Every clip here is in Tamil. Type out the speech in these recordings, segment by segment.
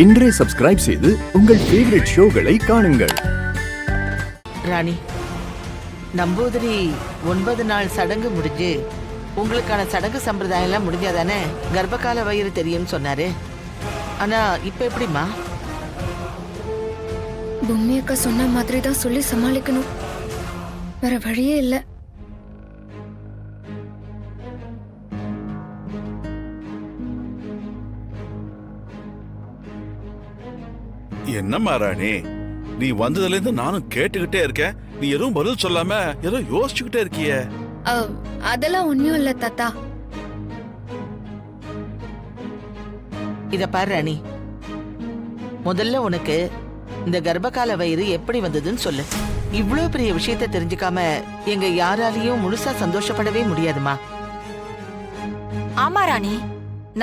இன்றே சப்ஸ்கிரைப் செய்து உங்கள் ஃபேவரட் ஷோகளை காணுங்கள். ராணி, நம்பூதிரி 9 நாள் சடங்கு முடிஞ்சு உங்களுக்கான சடங்கு சம்பிரதாயம் எல்லாம் முடிஞ்சாதானே கர்ப்பகால வயிறு தெரியும்னு சொன்னாரு. ஆனா இப்ப எப்படிமா? பொம்மி அக்கா சொன்ன மாதிரி தான் சொல்லி சமாளிக்கணும், வேற வழியே இல்ல. என்னம்மா ராணி, நீ வந்ததுல இருந்து நானும் கேட்டுக்கிட்டே இருக்கேன். நீ எதுவும் பதில் சொல்லாம ஏதோ யோசிச்சுக்கிட்டே இருக்கியே. அதெல்லாம் ஒண்ணும் இல்ல தாத்தா. இத பாரு ராணி, முதல்ல உனக்கு இந்த கர்ப்பகால வயிறு எப்படி வந்ததுன்னு சொல்லு. இவ்வளவு பெரிய விஷயத்த தெரிஞ்சுக்காம எங்க யாராலையும் முழுசா சந்தோஷப்படவே முடியாதுமா. ஆமா ராணி,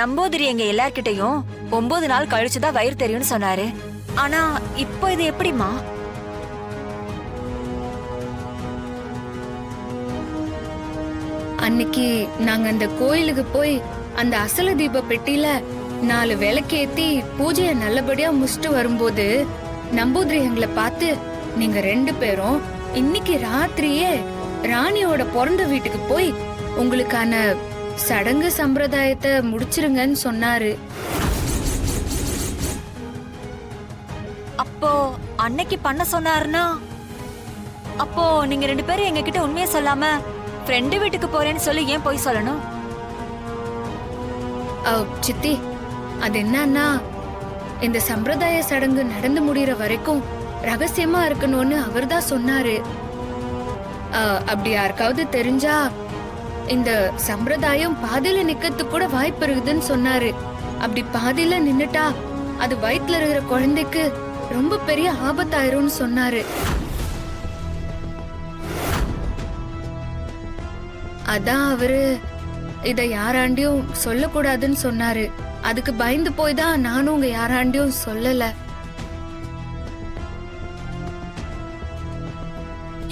நம்பூதிரி எங்க எல்லார்கிட்டையும் 9 நாள் கழிச்சுதான் வயிறு தெரியும்னு சொன்னாரு. ஆனா இப்போ இது எப்படிமா? அன்னைக்கு நாங்க அந்த கோயிலுக்கு போய் அந்த அசல தீப பெட்டியில 4 விளக்கேத்தி பூஜைய நல்லபடியா முடிச்சுட்டு வரும்போது நம்பூதிரி எங்களை பார்த்து, நீங்க 2 பேரும் இன்னைக்கு ராத்திரியே ராணியோட பிறந்த வீட்டுக்கு போய் உங்களுக்கான சடங்கு சம்பிரதாயத்தை முடிச்சிருங்கன்னு சொன்னாரு. அப்போ அன்னைக்கு பண்ண சொன்னாருன்னா அப்போ நீங்க 2 பேரும் எங்க கிட்ட உண்மையை சொல்லாம ஃப்ரெண்டு வீட்டுக்கு போறேன்னு சொல்லி ஏன் போய் சொல்லணும்? சித்தி, அது என்னன்னா இந்த சம்பிரதாய சடங்கு நடந்து முடியற வரைக்கும் ரகசியமா இருக்கணும்னு அவர்தான் சொன்னாரு. அப்படி யாருக்காவது தெரிஞ்சா இந்த சம்பிரதாயம் பாதியில நிக்கிறதுக்கு கூட வாய்ப்பு இருக்குதுன்னு சொன்னாரு. அப்படி பாதியில நின்னுட்டா அது வயித்துல இருக்கிற குழந்தைக்கு ரொம்ப பெரிய ஆபத்தாயிரும்னு சொன்னாரு. அதான் அவரு இத யாராண்டியும் சொல்லக்கூடாதுன்னு சொன்னாரு. அதுக்கு பயந்து போய் தான் நானும் உங்க யாராண்டியும் சொல்லல.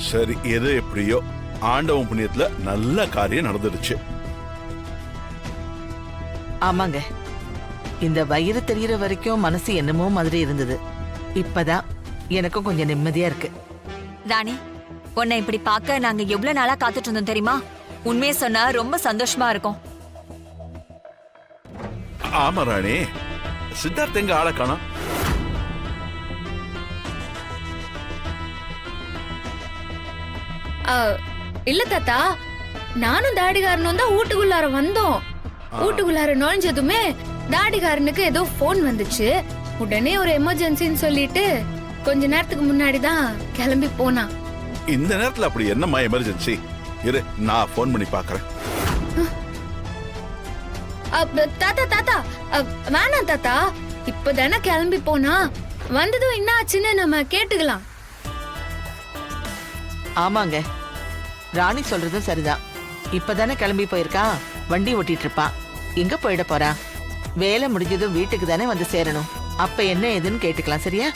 சரி, எது எப்படியோ ஆண்டவன் புண்ணியத்துல நல்ல காரியம் நடந்துருச்சு. ஆமாங்க, இந்த வயிறு தெரியற வரைக்கும் மனசு என்னமோ மாதிரி இருந்தது. இப்பதான் எனக்கும் கொஞ்சம் நிம்மதியா இருக்கு. ராணி, உன்னை இப்படி பார்க்க நாங்க எவ்வளவு நாளா காத்துட்டு இருந்தோம் தெரியுமா? உண்மையை சொன்னா ரொம்ப சந்தோஷமா இருக்கும். ஆமா ராணி, சித்தார்த்த எங்க ஆளை காணோம்? இல்ல தாத்தா, நானும் தாடிகாரனும் தான் வீட்டுக்குள்ளார வந்தோம். வீட்டுக்குள்ளார நுழைஞ்சதுமே தாடிகாரனுக்கு ஏதோ போன் வந்துச்சு. உடனே ஒரு எமர்ஜென்சின்னு சொல்லிட்டு கொஞ்ச நேரத்துக்கு முன்னாடி தான் கிளம்பி போனா. இந்த நேரத்துல அப்படி என்னம்மா எமர்ஜென்சி? இரு, நான் போன் பண்ணி பாக்குறேன். தாத்தா தாத்தா, வேணாம் தாத்தா, இப்பதானே கிளம்பி போனா, வந்ததும் என்ன ஆச்சுன்னு நம்ம கேட்டுக்கலாம். ஆமாங்க, ராணி சொல்றதும் சரிதான். இப்பதானே கிளம்பி போயிருக்கா, வண்டி ஓட்டிட்டு இருப்பான். எங்க போயிட போறா? வேலை முடிஞ்சதும் வீட்டுக்கு தானே வந்து சேரணும். அப்ப என்ன ஏதுன்னு கேட்டுக்கலாம், சரியா?